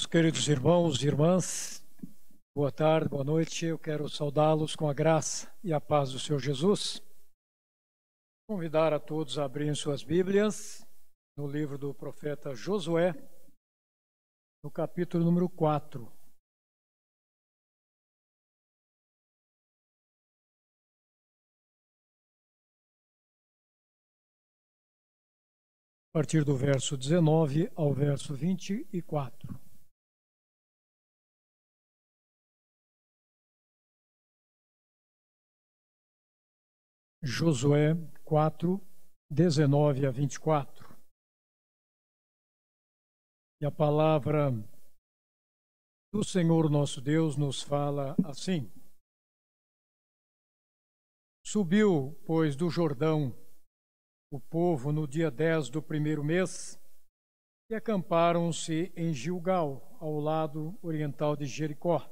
Queridos irmãos e irmãs, boa tarde, boa noite. Eu quero saudá-los com a graça e a paz do Senhor Jesus. Convidar a todos a abrirem suas Bíblias no livro do profeta Josué, no capítulo número 4. A partir do verso 19 ao verso 24. Josué 4, 19 a 24. E a palavra do Senhor nosso Deus nos fala assim: Subiu, pois, do Jordão o povo no dia 10 do primeiro mês e acamparam-se em Gilgal, ao lado oriental de Jericó.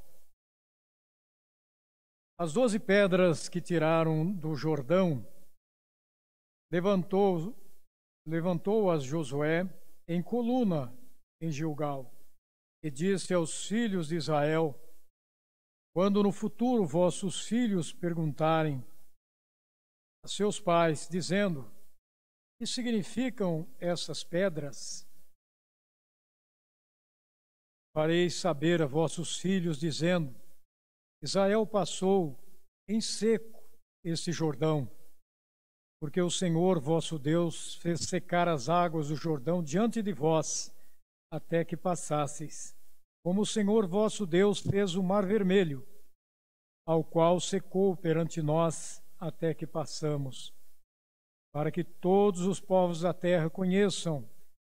As 12 pedras que tiraram do Jordão levantou-as Josué em coluna em Gilgal e disse aos filhos de Israel: Quando no futuro vossos filhos perguntarem a seus pais, dizendo: Que significam essas pedras? Fareis saber a vossos filhos, dizendo: Israel passou em seco este Jordão, porque o Senhor vosso Deus fez secar as águas do Jordão diante de vós, até que passasseis, como o Senhor vosso Deus fez o Mar Vermelho, ao qual secou perante nós, até que passamos, para que todos os povos da terra conheçam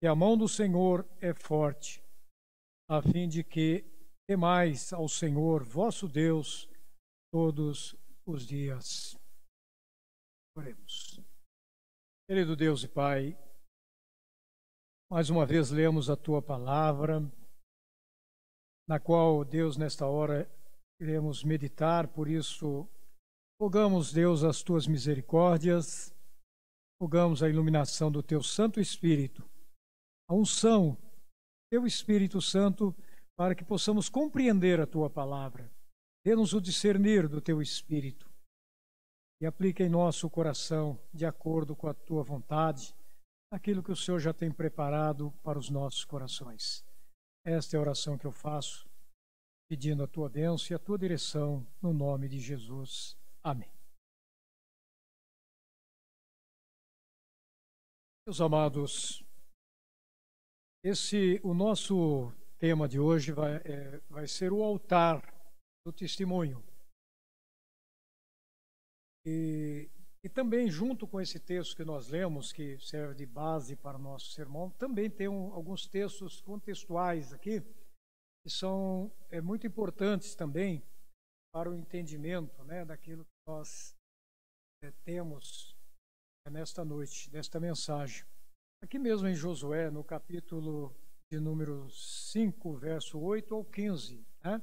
que a mão do Senhor é forte, a fim de que temais ao Senhor vosso Deus todos os dias. Oremos. Querido Deus e Pai, mais uma vez lemos a Tua palavra, na qual, Deus, nesta hora iremos meditar, por isso rogamos, Deus, as Tuas misericórdias, rogamos a iluminação do Teu Santo Espírito, a unção do Teu Espírito Santo, para que possamos compreender a Tua palavra. Dê-nos o discernir do Teu Espírito e aplique em nosso coração, de acordo com a Tua vontade, aquilo que o Senhor já tem preparado para os nossos corações. Esta é a oração que eu faço, pedindo a Tua bênção e a Tua direção, no nome de Jesus. Amém. Meus amados, o nosso tema de hoje vai ser o altar do testemunho. E também, junto com esse texto que nós lemos, que serve de base para o nosso sermão, também tem alguns textos contextuais aqui, que são muito importantes também para o entendimento, né, daquilo que nós temos nesta noite, nesta mensagem. Aqui mesmo em Josué, no capítulo de número 5, verso 8 ao 15. Né?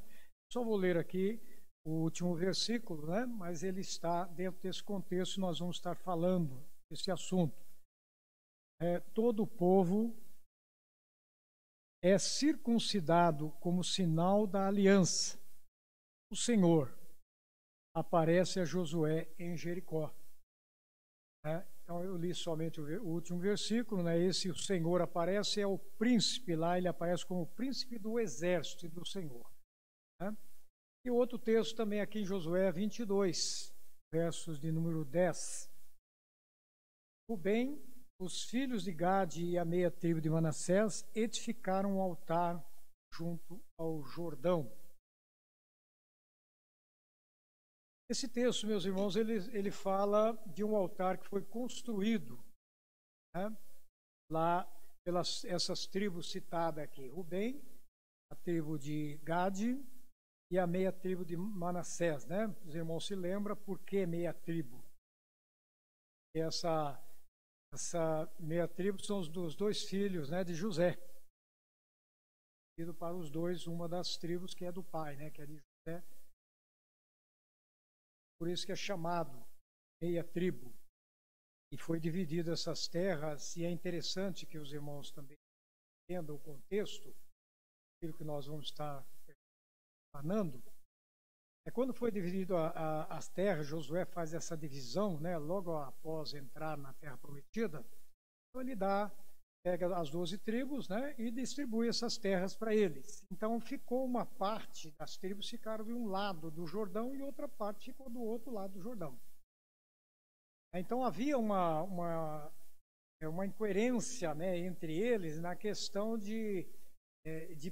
Só vou ler aqui o último versículo, né? Mas ele está dentro desse contexto, nós vamos estar falando desse assunto. Todo o povo é circuncidado como sinal da aliança. O Senhor aparece a Josué em Jericó. Então eu li somente o último versículo, né? Esse o Senhor aparece, é o príncipe lá, ele aparece como o príncipe do exército do Senhor. Né? E o outro texto também aqui em Josué 22, versos de número 10. Rubem, os filhos de Gade e a meia tribo de Manassés edificaram um altar junto ao Jordão. Esse texto, meus irmãos, ele fala de um altar que foi construído, né, lá pelas essas tribos citadas aqui. Rubem, a tribo de Gade e a meia tribo de Manassés. Né? Os irmãos se lembram por que meia tribo? Essa meia tribo são os dois filhos, né, de José. Ido para os dois, uma das tribos que é do pai, né, que é de José. Por isso que é chamado meia tribo. E foi dividido essas terras, e é interessante que os irmãos também entendam o contexto, aquilo que nós vamos estar falando, é quando foi dividido as terras, Josué faz essa divisão, né, logo após entrar na terra prometida, então ele pega as 12 tribos, né, e distribui essas terras para eles. Então ficou uma parte das tribos ficaram de um lado do Jordão e outra parte ficou do outro lado do Jordão. Então havia uma incoerência, né, entre eles na questão de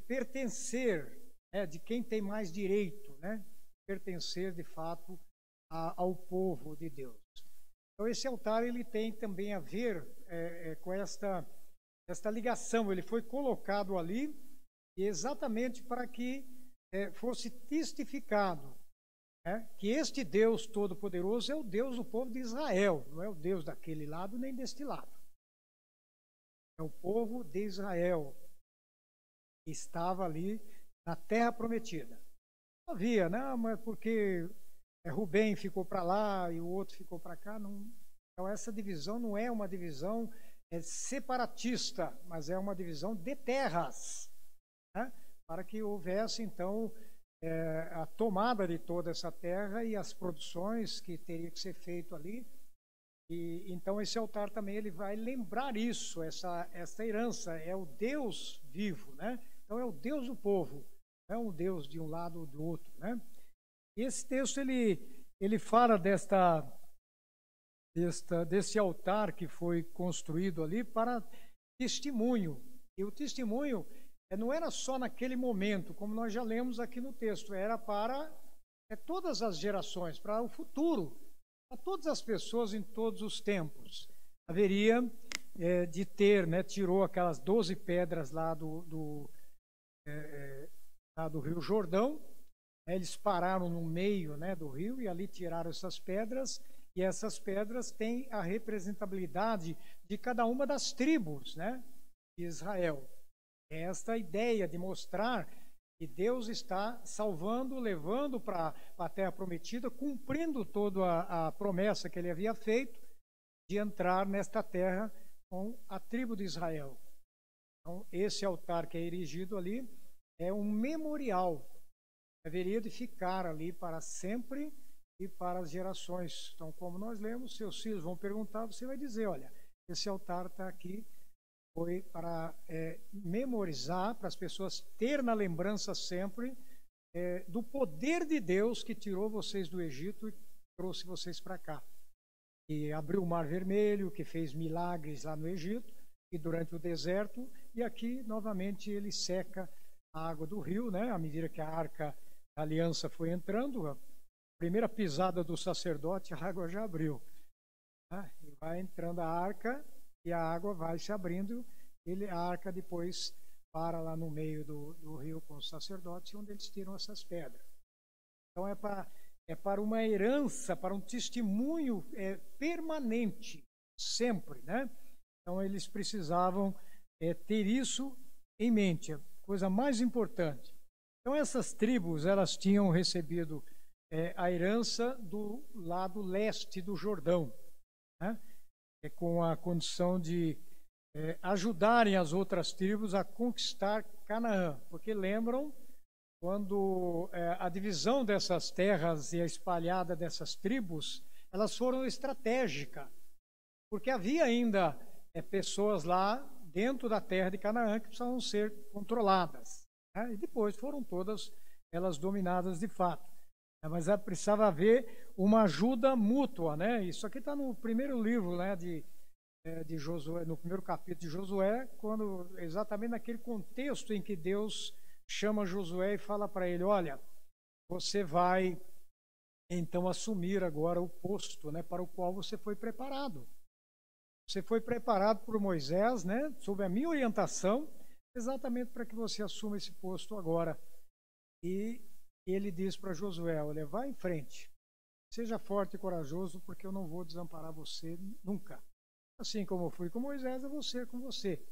pertencer, né, de quem tem mais direito, né, pertencer de fato ao povo de Deus. Então esse altar ele tem também a ver com esta ligação. Ele foi colocado ali exatamente para que fosse testificado, né, que este Deus Todo-Poderoso é o Deus do povo de Israel, não é o Deus daquele lado nem deste lado. É o povo de Israel que estava ali na terra prometida. Não havia, não, mas porque Rubem ficou para lá e o outro ficou para cá. Não. Então essa divisão não é uma divisão separatista, mas é uma divisão de terras, né, para que houvesse então a tomada de toda essa terra e as produções que teria que ser feito ali. E então esse altar também ele vai lembrar isso, essa herança é o Deus vivo, né? Então é o Deus do povo, não é um Deus de um lado ou do outro, né? E esse texto ele fala desse altar que foi construído ali para testemunho. E o testemunho não era só naquele momento, como nós já lemos aqui no texto, era para todas as gerações, para o futuro, para todas as pessoas em todos os tempos. Haveria de ter, né, tirou aquelas 12 pedras lá do Rio Jordão, eles pararam no meio, né, do rio e ali tiraram essas pedras, e essas pedras têm a representabilidade de cada uma das tribos, né, de Israel. Esta ideia de mostrar que Deus está salvando, levando para a terra prometida, cumprindo toda a promessa que ele havia feito de entrar nesta terra com a tribo de Israel. Então, esse altar que é erigido ali é um memorial, deveria de ficar ali para sempre e para as gerações. Então, como nós lemos, seus filhos vão perguntar, você vai dizer, olha, esse altar está aqui, foi para memorizar, para as pessoas ter na lembrança sempre do poder de Deus que tirou vocês do Egito e trouxe vocês para cá. E abriu o Mar Vermelho, que fez milagres lá no Egito e durante o deserto, e aqui novamente ele seca a água do rio, né? À medida que a arca da aliança foi entrando, a primeira pisada do sacerdote, a água já abriu, né? E vai entrando a arca e a água vai se abrindo, a arca depois para lá no meio do rio com os sacerdotes, onde eles tiram essas pedras. Então é para uma herança, para um testemunho permanente, sempre, né? Então eles precisavam ter isso em mente, a coisa mais importante. Então essas tribos, elas tinham recebido a herança do lado leste do Jordão, né? Com a condição de ajudarem as outras tribos a conquistar Canaã, porque lembram quando a divisão dessas terras e a espalhada dessas tribos, elas foram estratégicas, porque havia ainda pessoas lá dentro da terra de Canaã que precisavam ser controladas, né? E depois foram todas elas dominadas de fato. Mas precisava haver uma ajuda mútua, né? Isso aqui está no primeiro livro, né, de Josué, no primeiro capítulo de Josué, quando exatamente naquele contexto em que Deus chama Josué e fala para ele, olha, você vai então assumir agora o posto, né, para o qual você foi preparado. Você foi preparado por Moisés, né, sob a minha orientação, exatamente para que você assuma esse posto agora. E ele diz para Josué, olha, vá em frente, seja forte e corajoso, porque eu não vou desamparar você nunca. Assim como eu fui com Moisés, eu vou ser com você.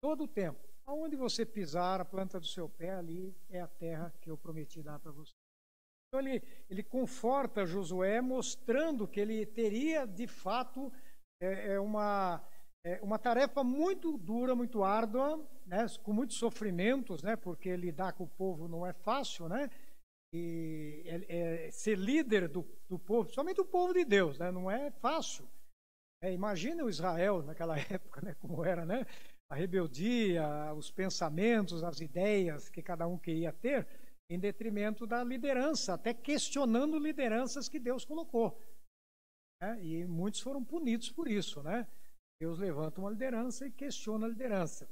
Todo o tempo. Aonde você pisar, a planta do seu pé, ali é a terra que eu prometi dar para você. Então ele conforta Josué, mostrando que ele teria, de fato, uma tarefa muito dura, muito árdua, né, com muitos sofrimentos, né, porque lidar com o povo não é fácil, né, e ser líder do povo, somente o povo de Deus, né, não é fácil. Imagina o Israel naquela época, né, como era, né, a rebeldia, os pensamentos, as ideias que cada um queria ter, em detrimento da liderança, até questionando lideranças que Deus colocou. Né, e muitos foram punidos por isso, né? Deus levanta uma liderança e questiona a liderança.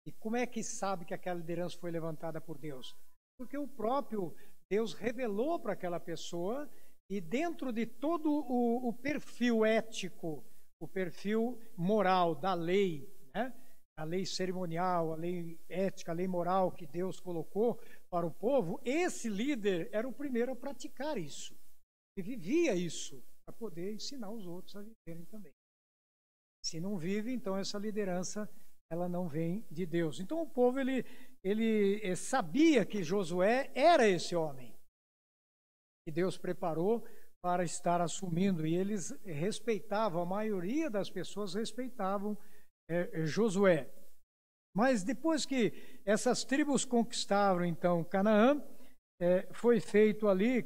E como é que sabe que aquela liderança foi levantada por Deus? Porque o próprio Deus revelou para aquela pessoa, e dentro de todo o perfil ético, o perfil moral da lei, né? A lei cerimonial, a lei ética, a lei moral que Deus colocou para o povo, esse líder era o primeiro a praticar isso. E vivia isso para poder ensinar os outros a viverem também. Se não vive, então essa liderança ela não vem de Deus. Então o povo ele sabia que Josué era esse homem que Deus preparou para estar assumindo, e eles respeitavam, a maioria das pessoas respeitavam Josué. Mas depois que essas tribos conquistaram então Canaã, foi feito ali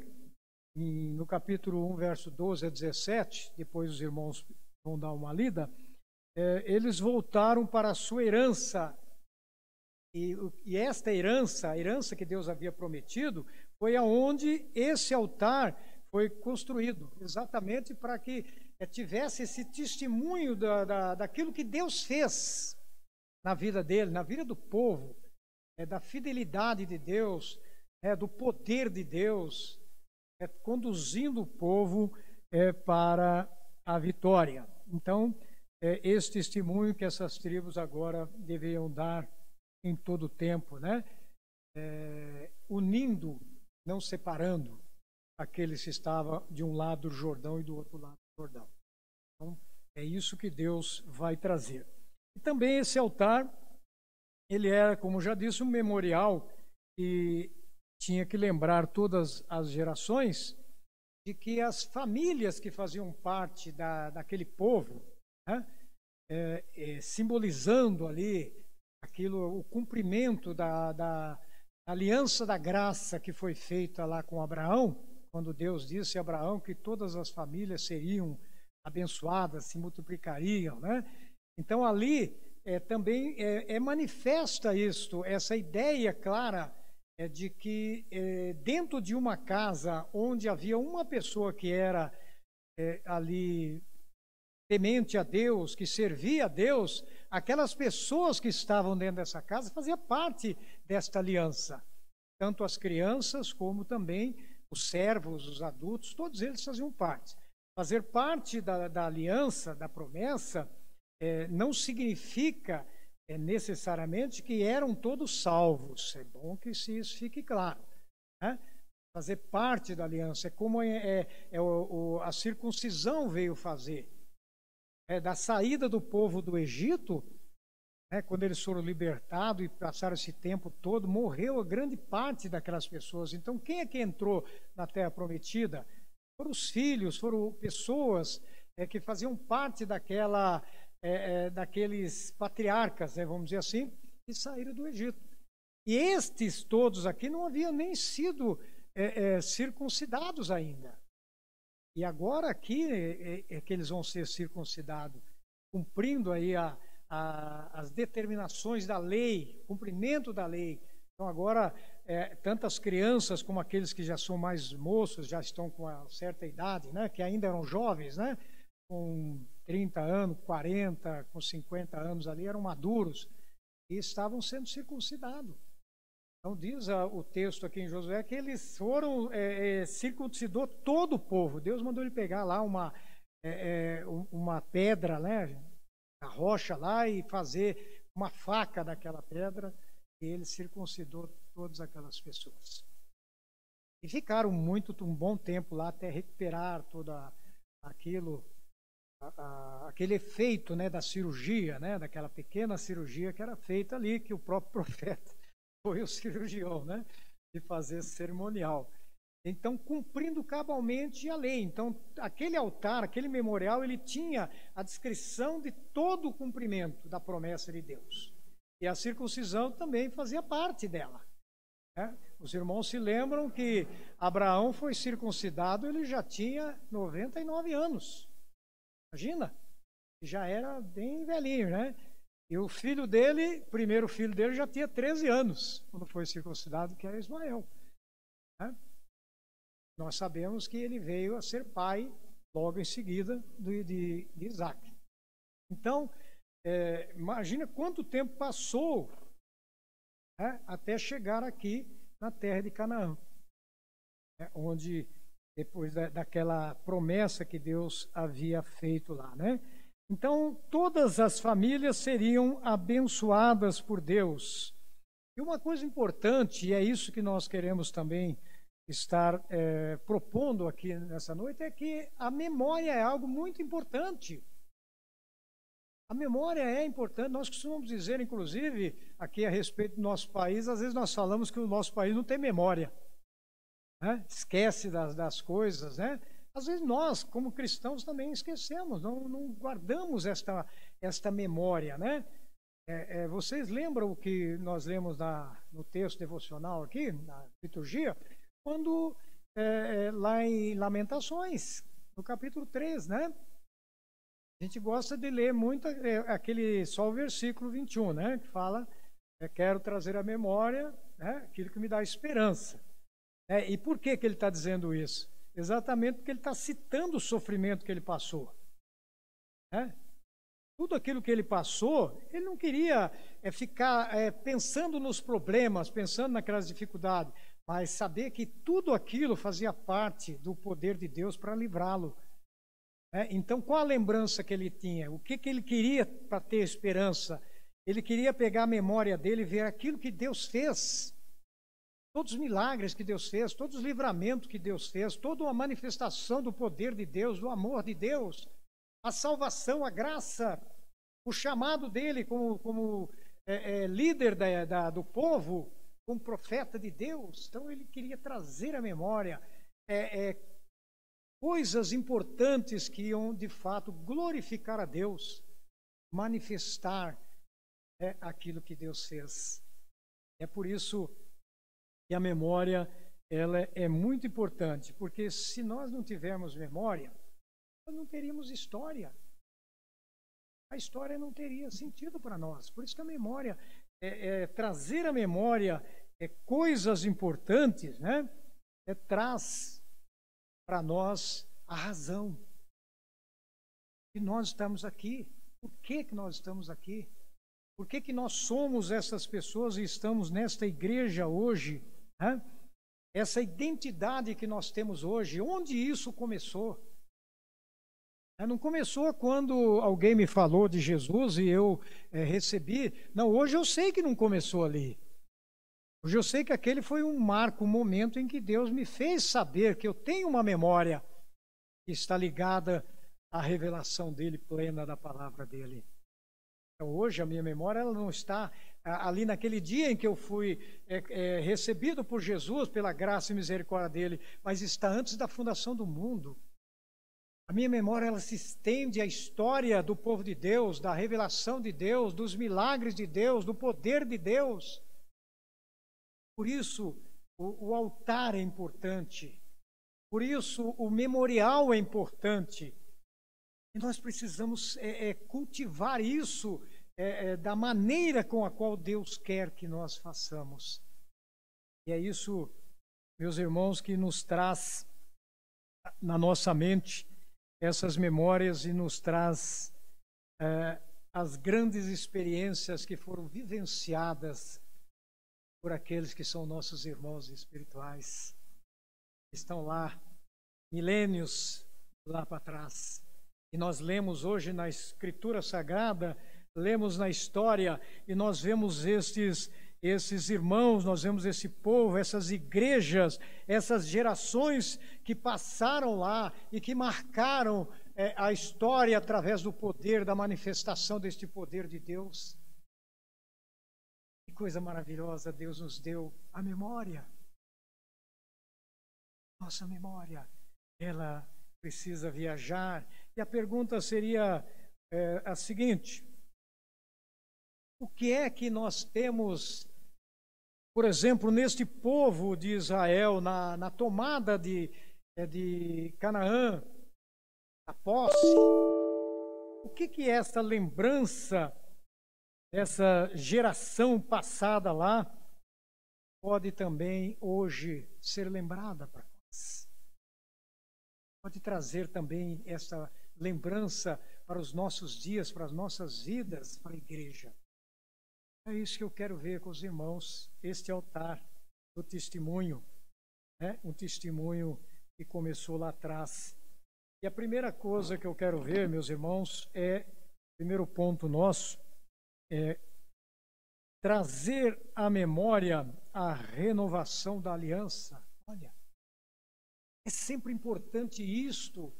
no capítulo 1, verso 12 a 17, depois os irmãos vão dar uma lida, eles voltaram para a sua herança, e esta herança, a herança que Deus havia prometido, foi aonde esse altar foi construído, exatamente para que tivesse esse testemunho daquilo que Deus fez na vida dele, na vida do povo, da fidelidade de Deus, do poder de Deus, conduzindo o povo para a vitória. Então, esse testemunho que essas tribos agora deveriam dar em todo o tempo, né? Unindo, não separando aqueles que estavam de um lado do Jordão e do outro lado do Jordão. Então, é isso que Deus vai trazer. E também esse altar, ele era, como já disse, um memorial que tinha que lembrar todas as gerações de que as famílias que faziam parte daquele povo, né, simbolizando ali aquilo, o cumprimento da aliança da graça que foi feita lá com Abraão, quando Deus disse a Abraão que todas as famílias seriam abençoadas, se multiplicariam, né? Então ali também manifesta isto, essa ideia clara de que dentro de uma casa onde havia uma pessoa que era ali temente a Deus, que servia a Deus, aquelas pessoas que estavam dentro dessa casa faziam parte desta aliança. Tanto as crianças como também os servos, os adultos, todos eles faziam parte. Fazer parte da aliança, da promessa, não significa necessariamente que eram todos salvos. É bom que isso fique claro, né? Fazer parte da aliança é como a circuncisão veio fazer. Da saída do povo do Egito, quando eles foram libertados e passaram esse tempo todo, morreu a grande parte daquelas pessoas. Então, quem é que entrou na Terra Prometida? Foram os filhos, foram pessoas que faziam parte daqueles patriarcas, vamos dizer assim, que saíram do Egito. E estes todos aqui não haviam nem sido circuncidados ainda. E agora aqui é que eles vão ser circuncidados, cumprindo aí as determinações da lei, cumprimento da lei. Então agora, tantas crianças como aqueles que já são mais moços, já estão com uma certa idade, né, que ainda eram jovens, né, com 30 anos, 40, com 50 anos ali, eram maduros e estavam sendo circuncidados. Então diz o texto aqui em Josué que eles foram, circuncidou todo o povo. Deus mandou ele pegar lá uma pedra, né, a rocha lá, e fazer uma faca daquela pedra, e ele circuncidou todas aquelas pessoas. E ficaram um bom tempo lá até recuperar todo aquele efeito, né, da cirurgia, né, daquela pequena cirurgia que era feita ali, que o próprio profeta foi o cirurgião, né, de fazer esse cerimonial. Então, cumprindo cabalmente a lei. Então, aquele altar, aquele memorial, ele tinha a descrição de todo o cumprimento da promessa de Deus. E a circuncisão também fazia parte dela. Né? Os irmãos se lembram que Abraão foi circuncidado, ele já tinha 99 anos. Imagina, já era bem velhinho, né? E o filho dele, o primeiro filho dele, já tinha 13 anos, quando foi circuncidado, que era Ismael. Né? Nós sabemos que ele veio a ser pai logo em seguida de Isaac. Então, imagina quanto tempo passou, né, até chegar aqui na terra de Canaã, né, onde, depois daquela promessa que Deus havia feito lá, né? Então, todas as famílias seriam abençoadas por Deus. E uma coisa importante, e é isso que nós queremos também estar propondo aqui nessa noite, é que a memória é algo muito importante. A memória é importante. Nós costumamos dizer, inclusive, aqui a respeito do nosso país, às vezes nós falamos que o nosso país não tem memória, né? Esquece das coisas, né? Às vezes nós, como cristãos, também esquecemos, não guardamos esta memória, né? Vocês lembram o que nós lemos no texto devocional aqui, na liturgia? Quando, lá em Lamentações, no capítulo 3, né? A gente gosta de ler muito só o versículo 21, né? Que fala, quero trazer à memória, né, aquilo que me dá esperança. E por que ele está dizendo isso? Exatamente porque ele está citando o sofrimento que ele passou. Né? Tudo aquilo que ele passou, ele não queria ficar pensando nos problemas, pensando naquelas dificuldades, mas saber que tudo aquilo fazia parte do poder de Deus para livrá-lo. Então, qual a lembrança que ele tinha? O que ele queria para ter esperança? Ele queria pegar a memória dele e ver aquilo que Deus fez. Todos os milagres que Deus fez, todos os livramentos que Deus fez, toda uma manifestação do poder de Deus, do amor de Deus, a salvação, a graça, o chamado dele como líder do povo, como profeta de Deus. Então, ele queria trazer à memória coisas importantes que iam, de fato, glorificar a Deus, manifestar aquilo que Deus fez. É por isso que a memória ela é muito importante, porque se nós não tivermos memória, nós não teríamos história. A história não teria sentido para nós. Por isso que a memória, trazer à memória coisas importantes, né? Traz para nós a razão. E nós estamos aqui. Por que nós estamos aqui? Por que nós somos essas pessoas e estamos nesta igreja hoje? Né? Essa identidade que nós temos hoje, onde isso começou? Não começou quando alguém me falou de Jesus e eu recebi. Não, hoje eu sei que não começou ali. Hoje eu sei que aquele foi um marco, um momento em que Deus me fez saber que eu tenho uma memória que está ligada à revelação dele plena da palavra dele. Então, hoje a minha memória ela não está ali naquele dia em que eu fui recebido por Jesus, pela graça e misericórdia dele, mas está antes da fundação do mundo. A minha memória ela se estende à história do povo de Deus, da revelação de Deus, dos milagres de Deus, do poder de Deus. Por isso, o altar é importante. Por isso, o memorial é importante. E nós precisamos cultivar isso da maneira com a qual Deus quer que nós façamos. E é isso, meus irmãos, que nos traz na nossa mente essas memórias e nos traz as grandes experiências que foram vivenciadas por aqueles que são nossos irmãos espirituais. Estão lá, milênios lá para trás. E nós lemos hoje na Escritura Sagrada, lemos na história, e nós vemos esses irmãos, nós vemos esse povo, essas igrejas, essas gerações que passaram lá e que marcaram a história através do poder, da manifestação deste poder de Deus. Que coisa maravilhosa Deus nos deu, a memória. Nossa memória, ela precisa viajar. E a pergunta seria a seguinte: o que é que nós temos, por exemplo, neste povo de Israel, na tomada de Canaã, a posse? O que é essa lembrança dessa geração passada lá pode também hoje ser lembrada para nós? Pode trazer também essa lembrança para os nossos dias, para as nossas vidas, para a igreja. É isso que eu quero ver com os irmãos, este altar do testemunho, né? Um testemunho que começou lá atrás. E a primeira coisa que eu quero ver, meus irmãos, primeiro ponto nosso, é trazer à memória a renovação da aliança. Olha, é sempre importante isto.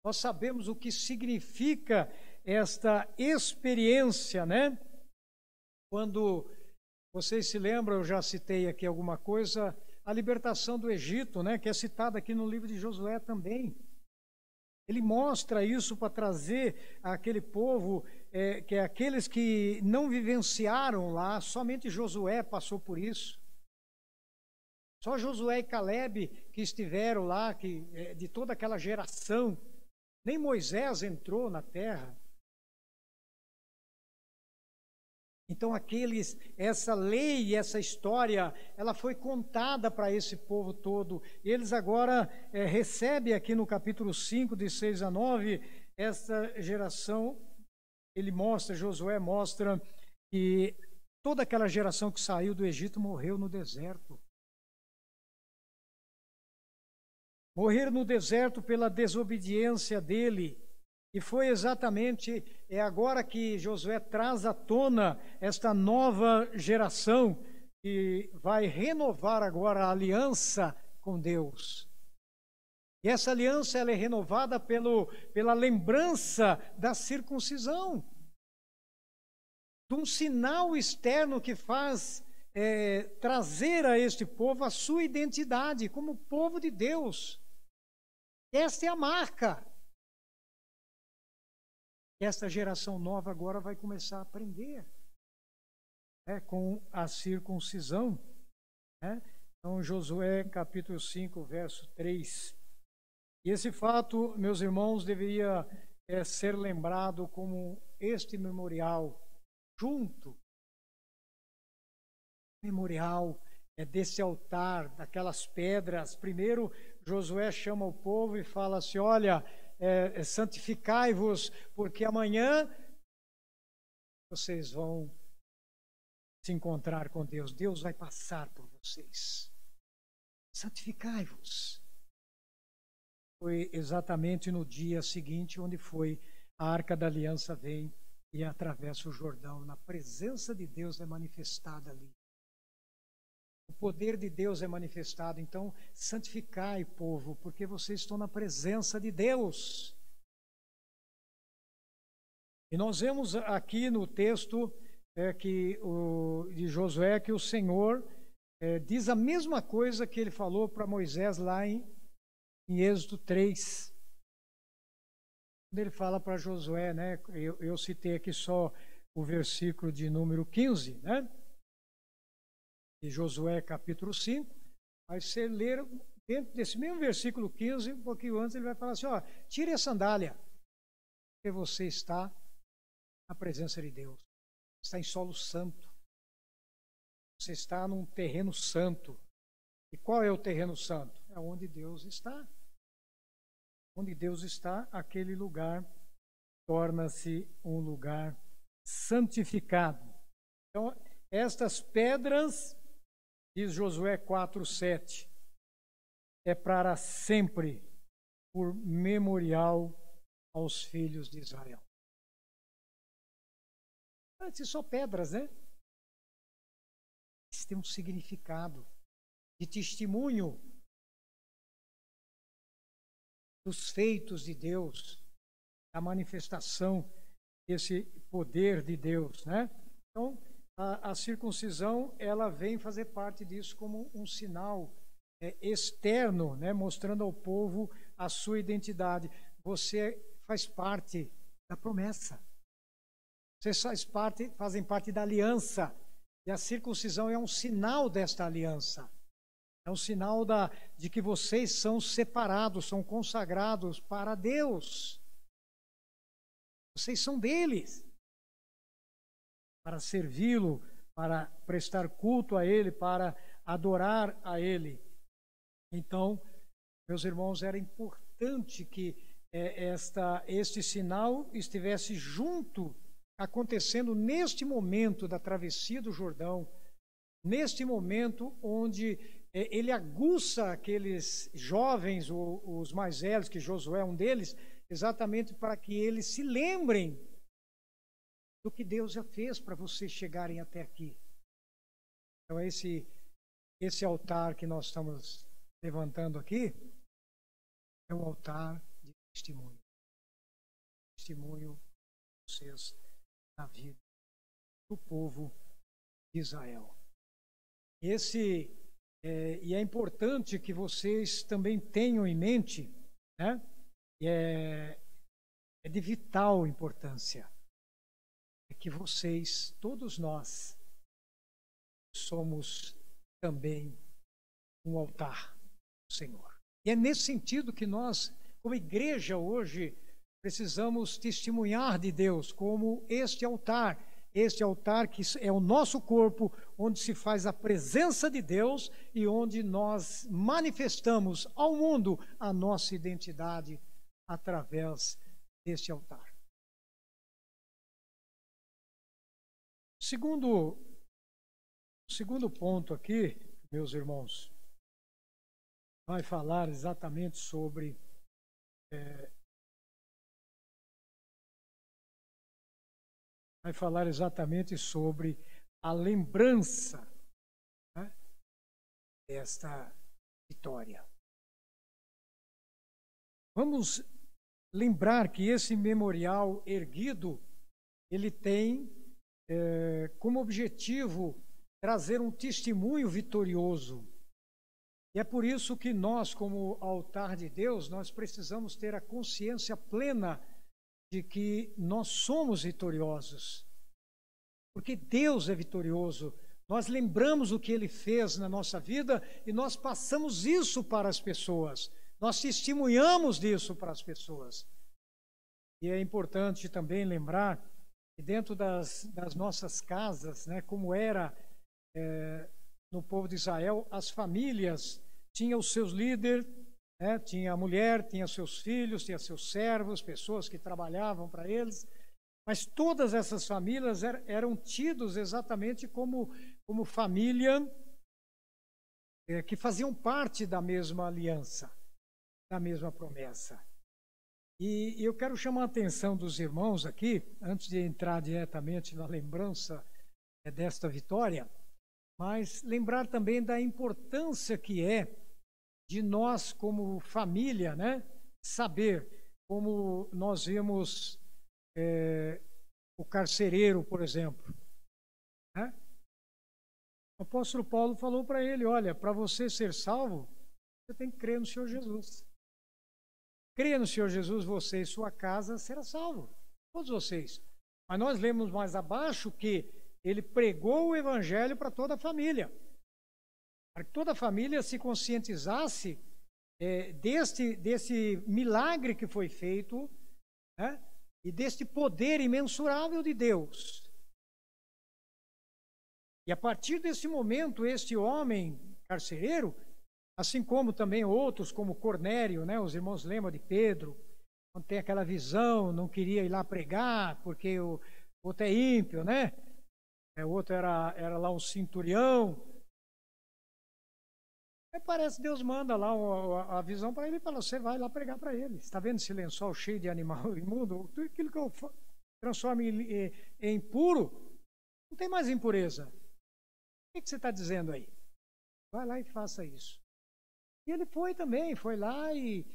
Nós sabemos o que significa esta experiência, né? Quando vocês se lembram, eu já citei aqui alguma coisa, a libertação do Egito, né? Que é citada aqui no livro de Josué também. Ele mostra isso para trazer aquele povo, que é aqueles que não vivenciaram lá, somente Josué passou por isso. Só Josué e Calebe que estiveram lá, de toda aquela geração. Nem Moisés entrou na terra. Então essa lei, essa história, ela foi contada para esse povo todo. E eles agora recebem aqui no capítulo 5, de 6 a 9, essa geração, Josué mostra que toda aquela geração que saiu do Egito morreu no deserto. Morreram no deserto pela desobediência dele. E foi exatamente agora que Josué traz à tona esta nova geração que vai renovar agora a aliança com Deus. E essa aliança ela é renovada pela lembrança da circuncisão. De um sinal externo que faz trazer a este povo a sua identidade como povo de Deus. Esta é a marca. Esta geração nova agora vai começar a aprender com a circuncisão. Então, Josué capítulo 5, verso 3. E esse fato, meus irmãos, deveria ser lembrado como este memorial, memorial desse altar, daquelas pedras. Primeiro, Josué chama o povo e fala assim: olha, santificai-vos, porque amanhã vocês vão se encontrar com Deus. Deus vai passar por vocês. Santificai-vos. Foi exatamente no dia seguinte onde a Arca da Aliança vem e atravessa o Jordão. Na presença de Deus é manifestada ali. O poder de Deus é manifestado. Então, santificai, povo, porque vocês estão na presença de Deus. E nós vemos aqui no texto de Josué que o Senhor diz a mesma coisa que ele falou para Moisés lá em Êxodo 3. Quando ele fala para Josué, né? Eu citei aqui só o versículo de número 15, né? De Josué capítulo 5, mas se ler dentro desse mesmo versículo 15, um pouquinho antes, ele vai falar assim: ó, tire a sandália, porque você está na presença de Deus, está em solo santo, você está num terreno santo. E qual é o terreno santo? É onde Deus está. Onde Deus está, aquele lugar torna-se um lugar santificado. Então, estas pedras, diz Josué 4:7, é para sempre por memorial aos filhos de Israel. Parece só pedras, né? Isso tem um significado de testemunho dos feitos de Deus, da manifestação desse poder de Deus, né? Então, a circuncisão, ela vem fazer parte disso como um sinal externo, né, mostrando ao povo a sua identidade. Você faz parte da promessa. Vocês fazem parte da aliança. E a circuncisão é um sinal desta aliança. É um sinal de que vocês são separados, são consagrados para Deus. Vocês são deles. Para servi-lo, para prestar culto a Ele, para adorar a Ele. Então, meus irmãos, era importante que este sinal estivesse junto, acontecendo neste momento da travessia do Jordão, neste momento onde ele aguça aqueles jovens, os mais velhos, que Josué é um deles, exatamente para que eles se lembrem do que Deus já fez para vocês chegarem até aqui. Então, esse altar que nós estamos levantando aqui é um altar de testemunho. Testemunho de vocês na vida do povo de Israel. E é importante que vocês também tenham em mente, né? É de vital importância, que vocês, todos nós, somos também um altar do Senhor. E é nesse sentido que nós, como igreja hoje, precisamos testemunhar de Deus como este altar que é o nosso corpo, onde se faz a presença de Deus e onde nós manifestamos ao mundo a nossa identidade através deste altar. Segundo ponto aqui, meus irmãos, vai falar exatamente sobre a lembrança, né, desta vitória. Vamos lembrar que esse memorial erguido, ele tem como objetivo trazer um testemunho vitorioso. E é por isso que nós, como altar de Deus, nós precisamos ter a consciência plena de que nós somos vitoriosos. Porque Deus é vitorioso. Nós lembramos o que Ele fez na nossa vida e nós passamos isso para as pessoas. Nós testemunhamos disso para as pessoas. E é importante também lembrar que dentro das nossas casas, né, como era no povo de Israel, as famílias tinham os seus líderes, né, tinha a mulher, tinha seus filhos, tinha seus servos, pessoas que trabalhavam para eles, mas todas essas famílias eram tidos exatamente como família que faziam parte da mesma aliança, da mesma promessa. E eu quero chamar a atenção dos irmãos aqui, antes de entrar diretamente na lembrança desta vitória, mas lembrar também da importância que é de nós, como família, né, saber, como nós vimos o carcereiro, por exemplo, né? O apóstolo Paulo falou para ele: olha, para você ser salvo, você tem que crer no Senhor Jesus. Creia no Senhor Jesus, você e sua casa será salvo, todos vocês. Mas nós lemos mais abaixo que ele pregou o evangelho para toda a família, para que toda a família se conscientizasse desse milagre que foi feito, né, e deste poder imensurável de Deus. E a partir desse momento, este homem carcereiro, assim como também outros, como Cornélio, né, os irmãos lembram de Pedro, quando tem aquela visão, não queria ir lá pregar, porque o outro é ímpio, né? O outro era lá um centurião. Aí parece que Deus manda lá a visão para ele e fala: você vai lá pregar para ele. Está vendo esse lençol cheio de animal imundo? Tudo aquilo que eu transformo em puro, não tem mais impureza. O que você está dizendo aí? Vai lá e faça isso. E ele foi lá e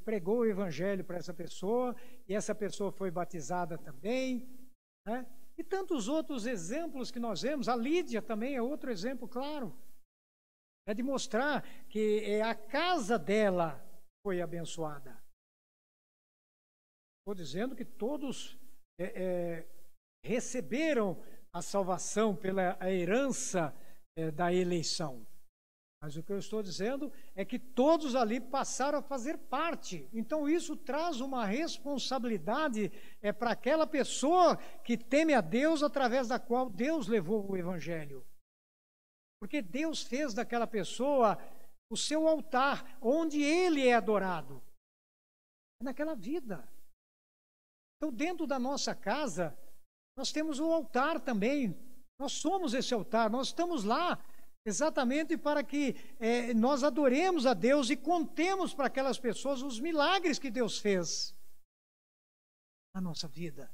pregou o evangelho para essa pessoa, e essa pessoa foi batizada também, né? E tantos outros exemplos que nós vemos. A Lídia também é outro exemplo claro. É de mostrar que a casa dela foi abençoada. Estou dizendo que todos receberam a salvação pela herança da eleição. Mas o que eu estou dizendo é que todos ali passaram a fazer parte. Então isso traz uma responsabilidade para aquela pessoa que teme a Deus, através da qual Deus levou o Evangelho. Porque Deus fez daquela pessoa o seu altar, onde Ele é adorado. É naquela vida. Então, dentro da nossa casa, nós temos o altar também. Nós somos esse altar, nós estamos lá exatamente para que nós adoremos a Deus e contemos para aquelas pessoas os milagres que Deus fez na nossa vida.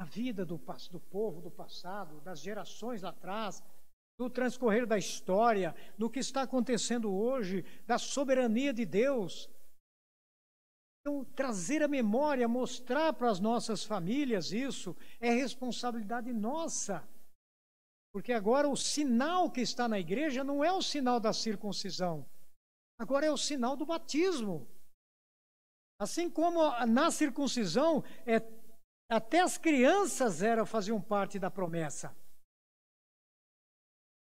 A vida do povo do passado, das gerações lá atrás, do transcorrer da história, do que está acontecendo hoje, da soberania de Deus. Então, trazer a memória, mostrar para as nossas famílias isso, é responsabilidade nossa. Porque agora o sinal que está na igreja não é o sinal da circuncisão, agora é o sinal do batismo. Assim como na circuncisão, até as crianças faziam parte da promessa.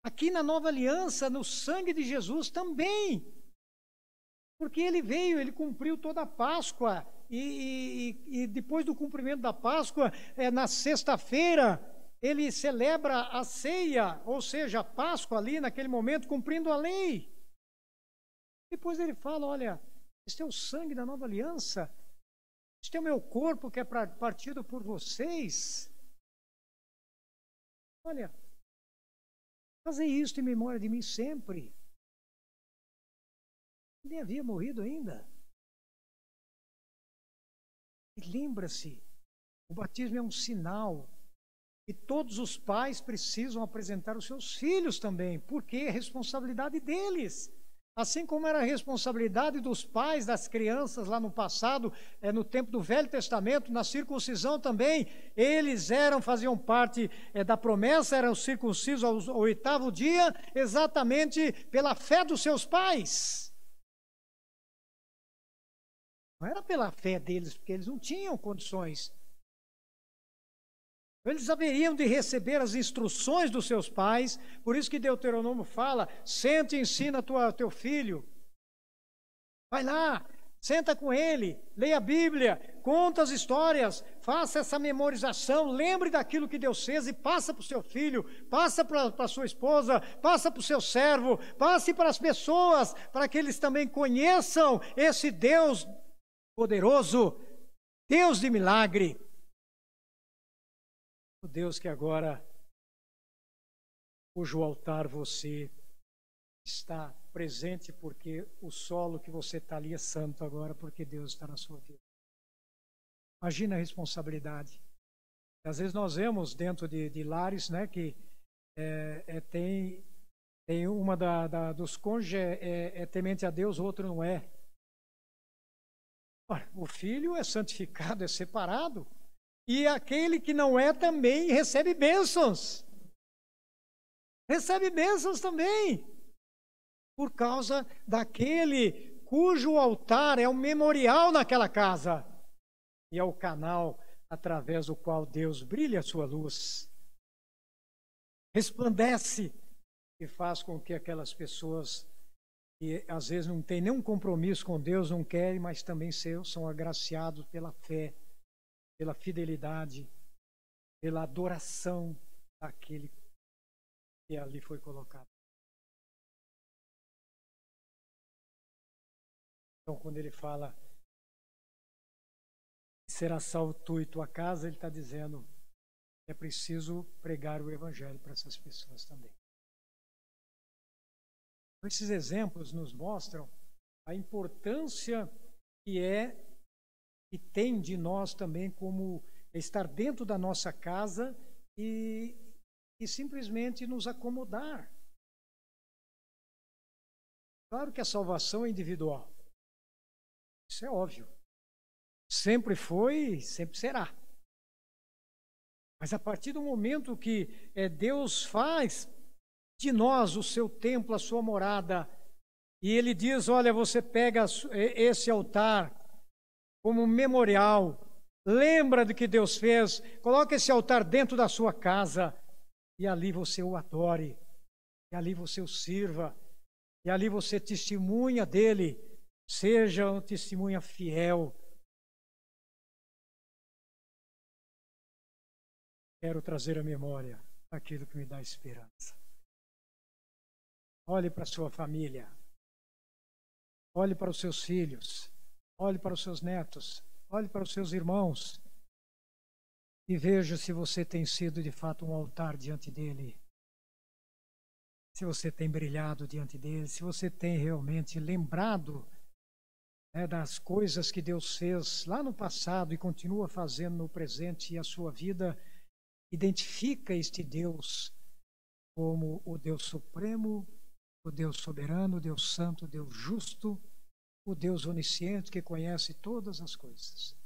Aqui na nova aliança, no sangue de Jesus também. Porque ele veio, ele cumpriu toda a Páscoa. E depois do cumprimento da Páscoa, na sexta-feira, ele celebra a ceia, ou seja, a Páscoa ali naquele momento, cumprindo a lei. Depois ele fala, olha, este é o sangue da nova aliança, este é o meu corpo que é partido por vocês. Olha, fazei isto em memória de mim sempre. Nem havia morrido ainda. E lembra-se, o batismo é um sinal. E todos os pais precisam apresentar os seus filhos também, porque é responsabilidade deles. Assim como era a responsabilidade dos pais das crianças lá no passado, no tempo do Velho Testamento, na circuncisão também, eles faziam parte da promessa, eram circuncisos ao 8º dia, exatamente pela fé dos seus pais. Não era pela fé deles, porque eles não tinham condições. Eles haveriam de receber as instruções dos seus pais, por isso que Deuteronômio fala, senta e ensina teu filho. Vai lá, senta com ele, leia a Bíblia, conta as histórias, faça essa memorização, lembre daquilo que Deus fez e passa para o seu filho, passa para a sua esposa, passa para o seu servo, passe para as pessoas, para que eles também conheçam esse Deus poderoso, Deus de milagre. O Deus que agora, cujo altar você está presente, porque o solo que você está ali é santo agora, porque Deus está na sua vida. Imagina a responsabilidade. Às vezes nós vemos dentro de lares, né, que tem uma dos cônjuges é temente a Deus, o outro não é. Ora, o filho é santificado, é separado. E aquele que não é também recebe bênçãos. Recebe bênçãos também. Por causa daquele cujo altar é um memorial naquela casa. E é o canal através do qual Deus brilha a sua luz. Resplandece e faz com que aquelas pessoas que às vezes não têm nenhum compromisso com Deus, não querem, mas também são agraciados pela fé, pela fidelidade, pela adoração daquele que ali foi colocado. Então, quando ele fala será salvo tu e tua casa, ele está dizendo que é preciso pregar o Evangelho para essas pessoas também. Esses exemplos nos mostram a importância que tem de nós também como estar dentro da nossa casa e simplesmente nos acomodar. Claro que a salvação é individual. Isso é óbvio. Sempre foi e sempre será. Mas a partir do momento que Deus faz de nós o seu templo, a sua morada. E ele diz, olha, você pega esse altar como memorial, lembra do que Deus fez, coloca esse altar dentro da sua casa, e ali você o adore, e ali você o sirva, e ali você testemunha dele, seja uma testemunha fiel. Quero trazer à memória aquilo que me dá esperança. Olhe para a sua família, olhe para os seus filhos, olhe para os seus netos, olhe para os seus irmãos e veja se você tem sido de fato um altar diante dele. Se você tem brilhado diante dele, se você tem realmente lembrado das coisas que Deus fez lá no passado e continua fazendo no presente, e a sua vida identifica este Deus como o Deus supremo, o Deus soberano, o Deus santo, o Deus justo, o Deus onisciente que conhece todas as coisas.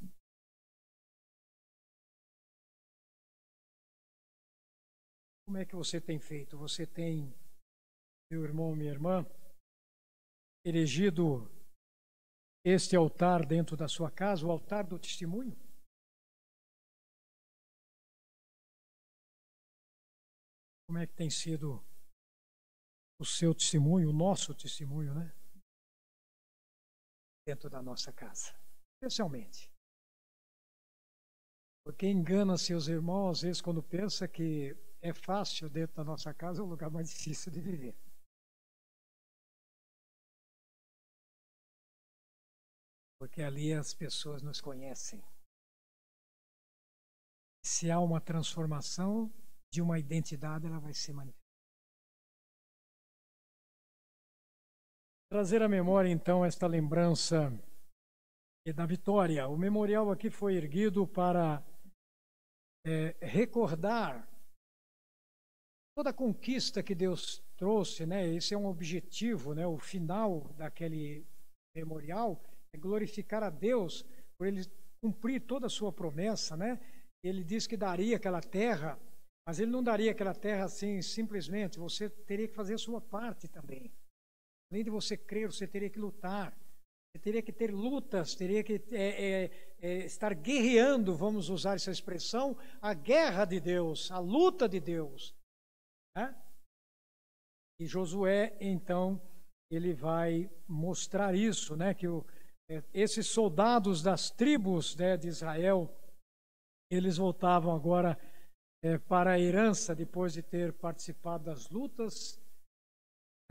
Como é que você tem feito? Você tem, meu irmão, minha irmã, erigido este altar dentro da sua casa, o altar do testemunho? Como é que tem sido o seu testemunho, o nosso testemunho, né? Dentro da nossa casa, especialmente. Porque engana seus irmãos, às vezes, quando pensa que é fácil dentro da nossa casa, é o lugar mais difícil de viver. Porque ali as pessoas nos conhecem. Se há uma transformação de uma identidade, ela vai ser manifestada. Trazer à memória, então, esta lembrança da vitória. O memorial aqui foi erguido para recordar toda a conquista que Deus trouxe, né? Esse é um objetivo, né? O final daquele memorial é glorificar a Deus por ele cumprir toda a sua promessa, né? Ele disse que daria aquela terra, mas ele não daria aquela terra assim simplesmente. Você teria que fazer a sua parte também. Além de você crer, você teria que lutar. Você teria que ter lutas, teria que estar guerreando, vamos usar essa expressão, a guerra de Deus, a luta de Deus. Né? E Josué, então, ele vai mostrar isso, né? Que esses soldados das tribos, né, de Israel, eles voltavam agora para a herança, depois de ter participado das lutas,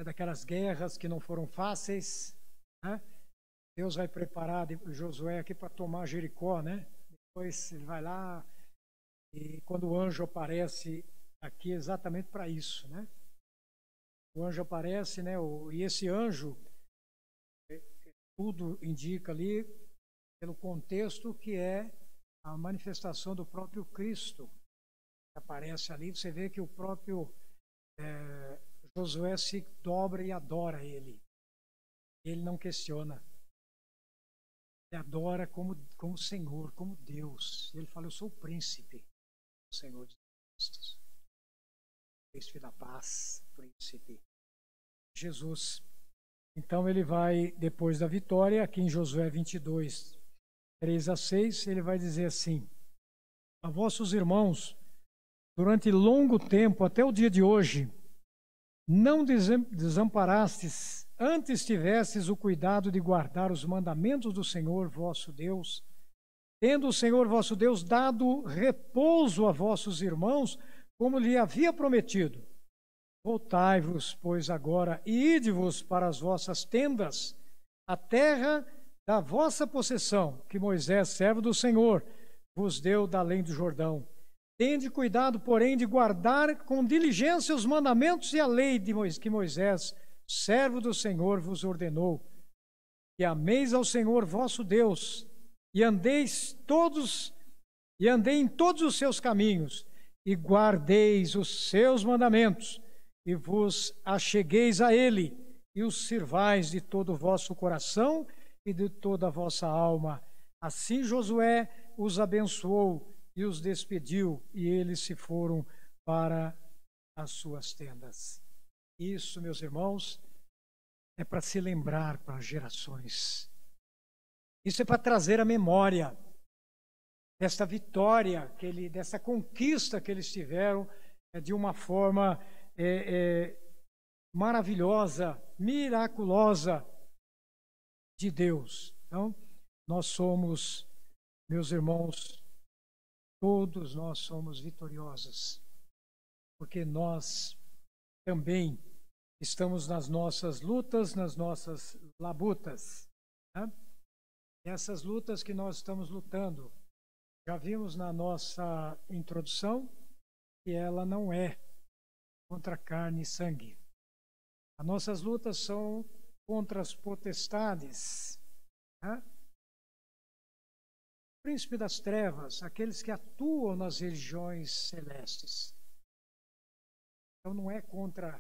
daquelas guerras que não foram fáceis, né? Deus vai preparar Josué aqui para tomar Jericó, né? Depois ele vai lá e quando o anjo aparece aqui exatamente para isso, né? O anjo aparece, né? E esse anjo, tudo indica ali pelo contexto que é a manifestação do próprio Cristo. Aparece ali, você vê que o próprio Josué se dobra e adora ele. Ele não questiona. Ele adora como Senhor, como Deus. Ele fala, eu sou o príncipe, o Senhor de Cristo. Príncipe da paz, príncipe Jesus. Então ele vai, depois da vitória, aqui em Josué 22, 3-6, ele vai dizer assim: a vossos irmãos, durante longo tempo, até o dia de hoje, não desamparastes, antes tivestes o cuidado de guardar os mandamentos do Senhor vosso Deus, tendo o Senhor vosso Deus dado repouso a vossos irmãos, como lhe havia prometido. Voltai-vos, pois, agora, e ide-vos para as vossas tendas, a terra da vossa possessão, que Moisés, servo do Senhor, vos deu da além do Jordão. Tende cuidado, porém, de guardar com diligência os mandamentos e a lei que Moisés, servo do Senhor, vos ordenou. Que ameis ao Senhor vosso Deus, e andei em todos os seus caminhos, e guardeis os seus mandamentos, e vos achegueis a ele, e os sirvais de todo o vosso coração e de toda a vossa alma. Assim Josué os abençoou e os despediu, e eles se foram para as suas tendas. Isso, meus irmãos, é para se lembrar para as gerações. Isso é para trazer a memória desta vitória, dessa conquista que eles tiveram de uma forma maravilhosa, miraculosa de Deus. Então, nós somos, meus irmãos, todos nós somos vitoriosos, porque nós também estamos nas nossas lutas, nas nossas labutas. Né? Essas lutas que nós estamos lutando, já vimos na nossa introdução que ela não é contra carne e sangue. As nossas lutas são contra as potestades, né? Príncipe das trevas, aqueles que atuam nas regiões celestes. Então não é contra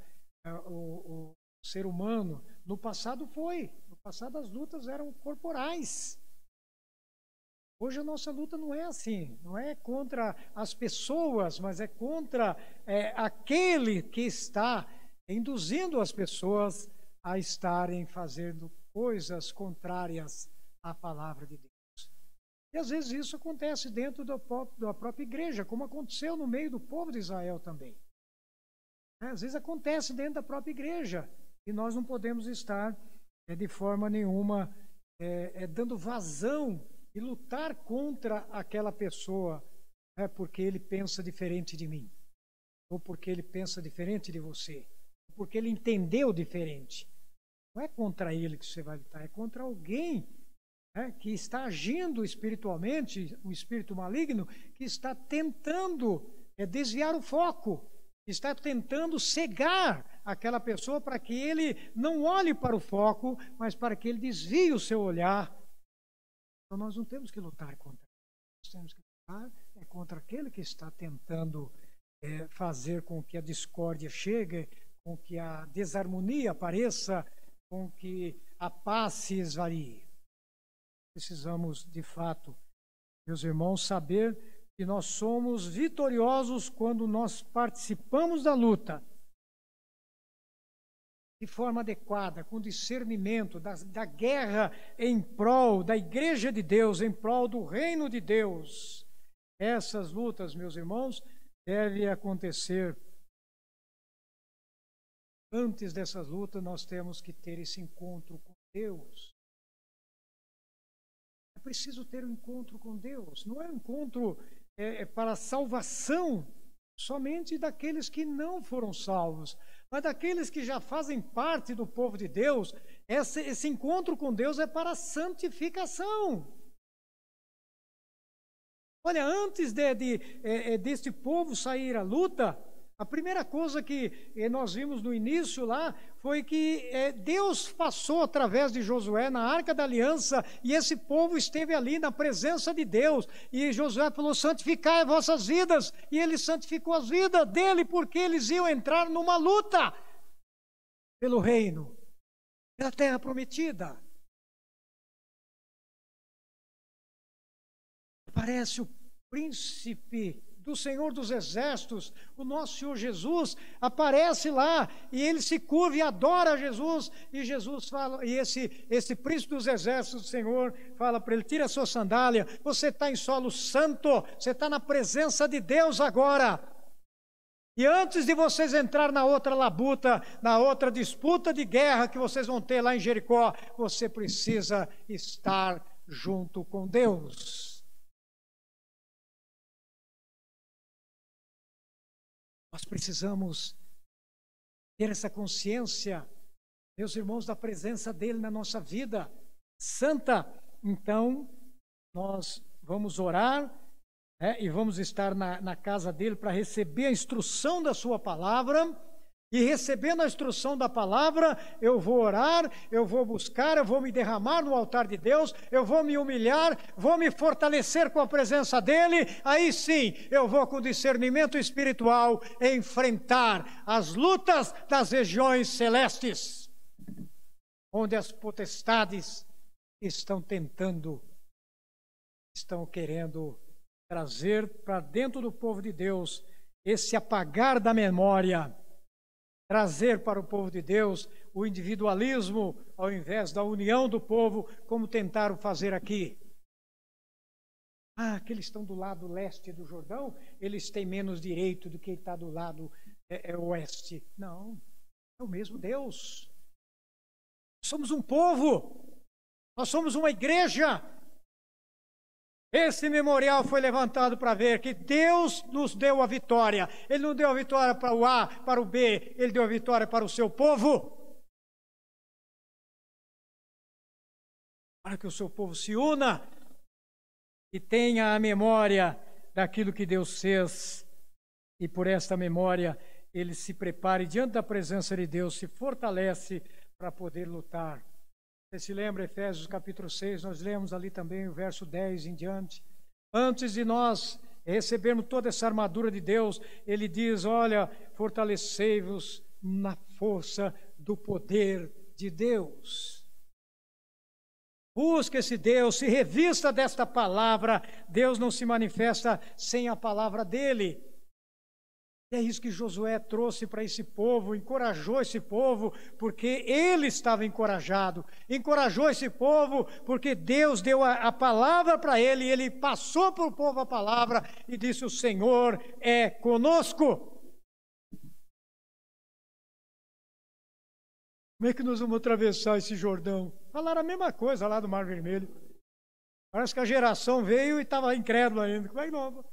o ser humano. No passado foi. No passado as lutas eram corporais. Hoje a nossa luta não é assim. Não é contra as pessoas, mas é contra aquele que está induzindo as pessoas a estarem fazendo coisas contrárias à palavra de Deus. E às vezes isso acontece dentro da própria igreja, como aconteceu no meio do povo de Israel também. Às vezes acontece dentro da própria igreja, e nós não podemos estar de forma nenhuma dando vazão e lutar contra aquela pessoa, porque ele pensa diferente de mim, ou porque ele pensa diferente de você, ou porque ele entendeu diferente. Não é contra ele que você vai lutar, é contra alguém que está agindo espiritualmente, um espírito maligno, que está tentando desviar o foco, está tentando cegar aquela pessoa para que ele não olhe para o foco, mas para que ele desvie o seu olhar. Então nós não temos que lutar contra ele, nós temos que lutar contra aquele que está tentando fazer com que a discórdia chegue, com que a desarmonia apareça, com que a paz se esvarie. Precisamos, de fato, meus irmãos, saber que nós somos vitoriosos quando nós participamos da luta de forma adequada, com discernimento, da guerra em prol da Igreja de Deus, em prol do reino de Deus. Essas lutas, meus irmãos, devem acontecer. Antes dessas lutas, nós temos que ter esse encontro com Deus. É preciso ter um encontro com Deus. Não é um encontro para a salvação somente daqueles que não foram salvos, mas daqueles que já fazem parte do povo de Deus. Esse encontro com Deus é para a santificação. Olha, antes deste povo sair à luta, a primeira coisa que nós vimos no início lá foi que Deus passou através de Josué na Arca da Aliança e esse povo esteve ali na presença de Deus. E Josué falou: santificai vossas vidas. E ele santificou as vidas dele porque eles iam entrar numa luta pelo reino, pela terra prometida. Aparece o príncipe do Senhor dos Exércitos, o nosso Senhor Jesus, aparece lá e ele se curva e adora Jesus, e Jesus fala, e esse príncipe dos exércitos do Senhor fala para ele: tira a sua sandália, você está em solo santo, você está na presença de Deus agora. E antes de vocês entrar na outra labuta, na outra disputa de guerra que vocês vão ter lá em Jericó, você precisa estar junto com Deus. Nós precisamos ter essa consciência, meus irmãos, da presença dele na nossa vida santa. Então, nós vamos orar e vamos estar na casa dele para receber a instrução da sua palavra. E recebendo a instrução da palavra, eu vou orar, eu vou buscar, eu vou me derramar no altar de Deus, eu vou me humilhar, vou me fortalecer com a presença dele. Aí sim, eu vou com discernimento espiritual enfrentar as lutas das regiões celestes, onde as potestades estão querendo trazer para dentro do povo de Deus esse apagar da memória trazer para o povo de Deus o individualismo ao invés da união do povo, como tentaram fazer aqui. Aqueles estão do lado leste do Jordão, eles têm menos direito do que está do lado oeste. Não, é o mesmo Deus. Somos um povo, nós somos uma igreja. Esse memorial foi levantado para ver que Deus nos deu a vitória. Ele não deu a vitória para o A, para o B, Ele deu a vitória para o seu povo. Para que o seu povo se una e tenha a memória daquilo que Deus fez. E por esta memória, ele se prepare diante da presença de Deus, se fortalece para poder lutar. Você se lembra, Efésios capítulo 6, nós lemos ali também o verso 10 em diante. Antes de nós recebermos toda essa armadura de Deus, ele diz, olha, fortalecei-vos na força do poder de Deus. Busque esse Deus, se revista desta palavra. Deus não se manifesta sem a palavra dele. E é isso que Josué trouxe para esse povo, encorajou esse povo, porque ele estava encorajado. Encorajou esse povo, porque Deus deu a palavra para ele, e ele passou para o povo a palavra e disse, o Senhor é conosco. Como é que nós vamos atravessar esse Jordão? Falaram a mesma coisa lá do Mar Vermelho. Parece que a geração veio e estava incrédula ainda. Como é que não?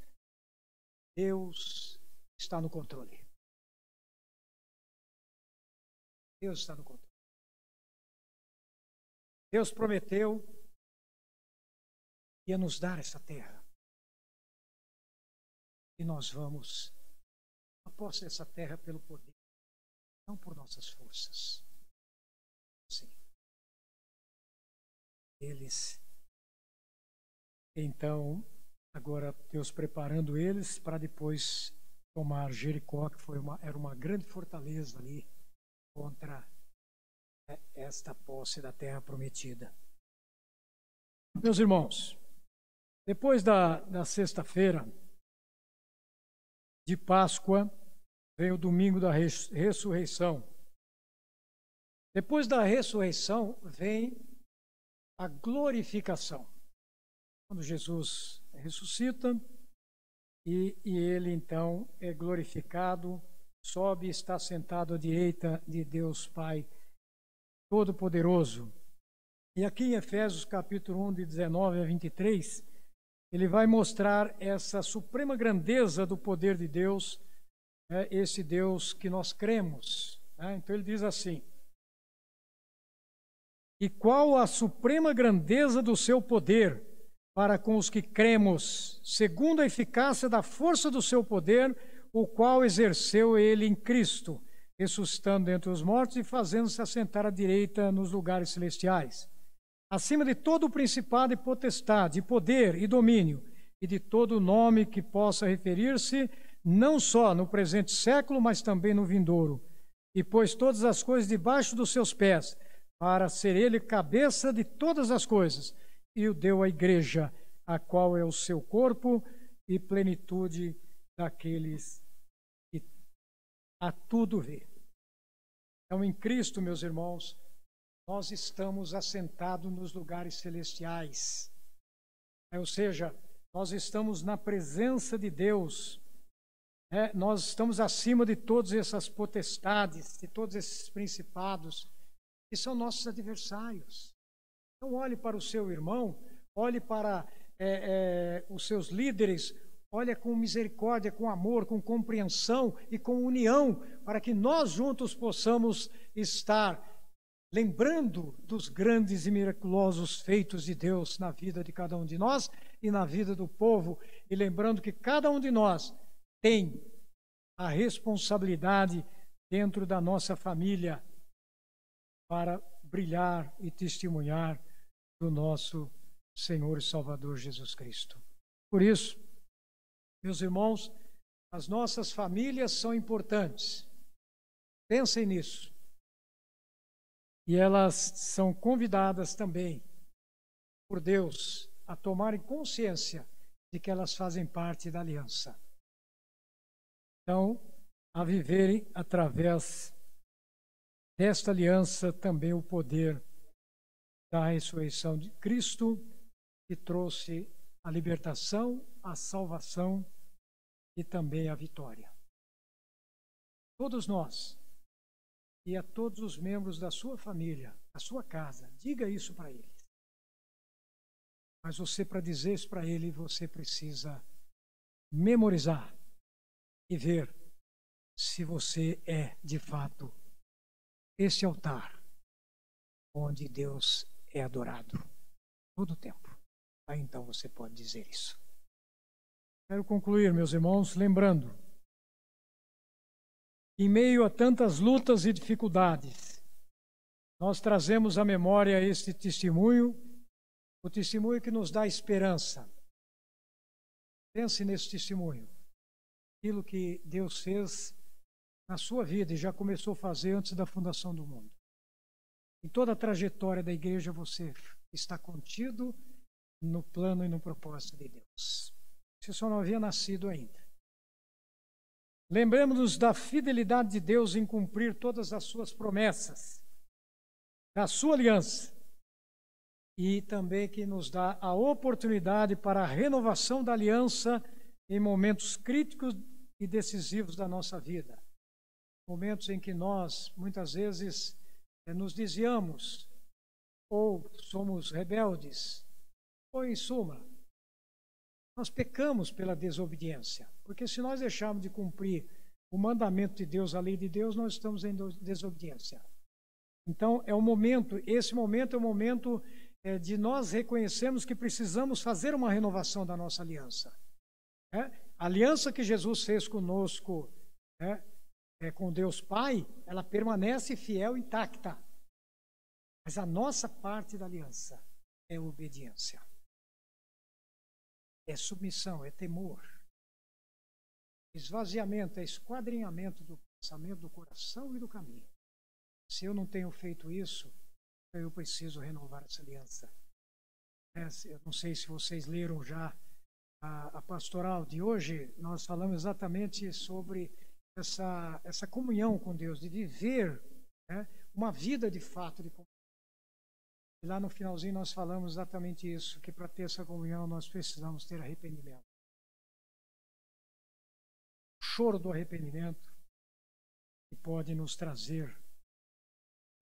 Deus está no controle. Deus está no controle. Deus prometeu ia nos dar essa terra. E nós vamos a posse dessa terra pelo poder, não por nossas forças. Sim. Eles, então, agora Deus preparando eles para depois tomar Jericó, que era uma grande fortaleza ali contra esta posse da terra prometida. Meus irmãos, depois da sexta-feira de Páscoa, vem o domingo da ressurreição. Depois da ressurreição, vem a glorificação. Quando Jesus ressuscita, e ele então é glorificado, sobe e está sentado à direita de Deus Pai Todo-Poderoso. E aqui em Efésios capítulo 1, de 19 a 23, ele vai mostrar essa suprema grandeza do poder de Deus, esse Deus que nós cremos. Então ele diz assim, e qual a suprema grandeza do seu poder para com os que cremos, segundo a eficácia da força do seu poder, o qual exerceu ele em Cristo, ressuscitando entre os mortos e fazendo-se assentar à direita nos lugares celestiais, acima de todo o principado e potestade, poder e domínio, e de todo nome que possa referir-se, não só no presente século, mas também no vindouro. E pôs todas as coisas debaixo dos seus pés, para ser ele cabeça de todas as coisas, e o deu à igreja, a qual é o seu corpo e plenitude daqueles que a tudo vê. Então, em Cristo, meus irmãos, nós estamos assentados nos lugares celestiais. Ou seja, nós estamos na presença de Deus. Nós estamos acima de todas essas potestades, de todos esses principados, que são nossos adversários. Então, olhe para o seu irmão, olhe para os seus líderes, olhe com misericórdia, com amor, com compreensão e com união, para que nós juntos possamos estar lembrando dos grandes e miraculosos feitos de Deus na vida de cada um de nós e na vida do povo, e lembrando que cada um de nós tem a responsabilidade dentro da nossa família para brilhar e testemunhar do nosso Senhor e Salvador Jesus Cristo. Por isso, meus irmãos, as nossas famílias são importantes. Pensem nisso. E elas são convidadas também por Deus a tomarem consciência de que elas fazem parte da aliança. Então, a viverem através desta aliança também o poder da ressurreição de Cristo, que trouxe a libertação, a salvação e também a vitória. Todos nós e a todos os membros da sua família, da sua casa, diga isso para eles. Mas você, para dizer isso para ele, você precisa memorizar e ver se você é, de fato, esse altar onde Deus é adorado todo o tempo. Aí então você pode dizer isso. Quero concluir, meus irmãos, lembrando, em meio a tantas lutas e dificuldades, nós trazemos à memória este testemunho, o testemunho que nos dá esperança. Pense nesse testemunho, aquilo que Deus fez na sua vida e já começou a fazer antes da fundação do mundo. Em toda a trajetória da igreja você está contido no plano e no propósito de Deus. Você só não havia nascido ainda. Lembremos-nos da fidelidade de Deus em cumprir todas as suas promessas, da sua aliança, e também que nos dá a oportunidade para a renovação da aliança em momentos críticos e decisivos da nossa vida. Momentos em que nós, muitas vezes, nos desviamos, ou somos rebeldes, ou, em suma, nós pecamos pela desobediência. Porque se nós deixarmos de cumprir o mandamento de Deus, a lei de Deus, nós estamos em desobediência. Então, esse momento é o momento de nós reconhecermos que precisamos fazer uma renovação da nossa aliança. A aliança que Jesus fez conosco, com Deus Pai, ela permanece fiel e intacta. Mas a nossa parte da aliança é obediência. É submissão, é temor. Esvaziamento, é esquadrinhamento do pensamento, do coração e do caminho. Se eu não tenho feito isso, eu preciso renovar essa aliança. Eu não sei se vocês leram já a pastoral de hoje, nós falamos exatamente sobre essa comunhão com Deus, de viver uma vida de fato de comunhão. E lá no finalzinho nós falamos exatamente isso, que para ter essa comunhão nós precisamos ter arrependimento. O choro do arrependimento que pode nos trazer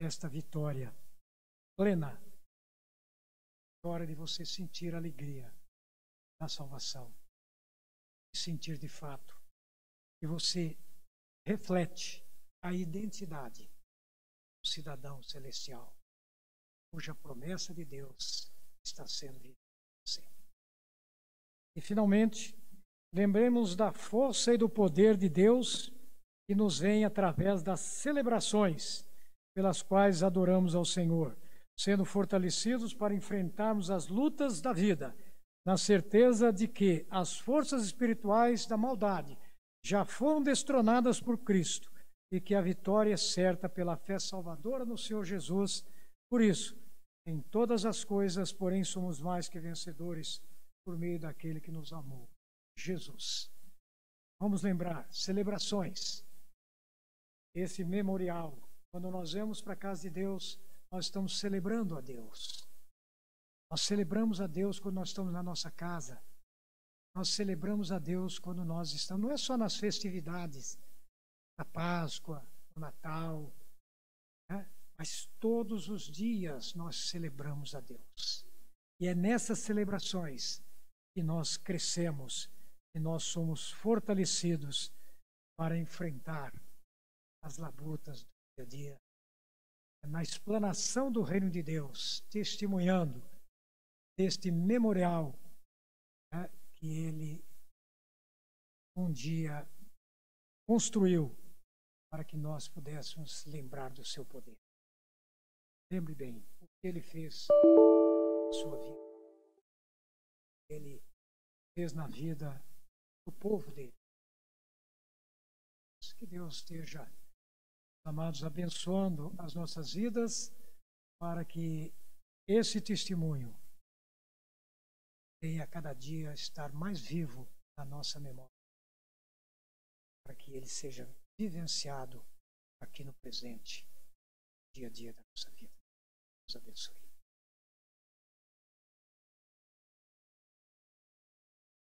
esta vitória plena, vitória de você sentir a alegria da salvação, e sentir de fato que você reflete a identidade do cidadão celestial, cuja promessa de Deus está sendo vivida em você. E, finalmente, lembremos da força e do poder de Deus que nos vem através das celebrações pelas quais adoramos ao Senhor, sendo fortalecidos para enfrentarmos as lutas da vida, na certeza de que as forças espirituais da maldade já foram destronadas por Cristo e que a vitória é certa pela fé salvadora no Senhor Jesus. Por isso, em todas as coisas, porém, somos mais que vencedores por meio daquele que nos amou, Jesus. Vamos lembrar, celebrações, esse memorial. Quando nós vamos para a casa de Deus, nós estamos celebrando a Deus. Nós celebramos a Deus quando nós estamos na nossa casa. Nós celebramos a Deus quando nós estamos, não é só nas festividades, na Páscoa, no Natal, mas todos os dias nós celebramos a Deus. E é nessas celebrações que nós crescemos e nós somos fortalecidos para enfrentar as labutas do dia a dia. É na explanação do reino de Deus, testemunhando deste memorial que ele um dia construiu para que nós pudéssemos lembrar do seu poder. Lembre bem o que ele fez na sua vida. Ele fez na vida do povo dele. Que Deus esteja, amados, abençoando as nossas vidas para que esse testemunho venha a cada dia estar mais vivo na nossa memória, para que ele seja vivenciado aqui no presente. dia a dia da nossa vida. Deus abençoe.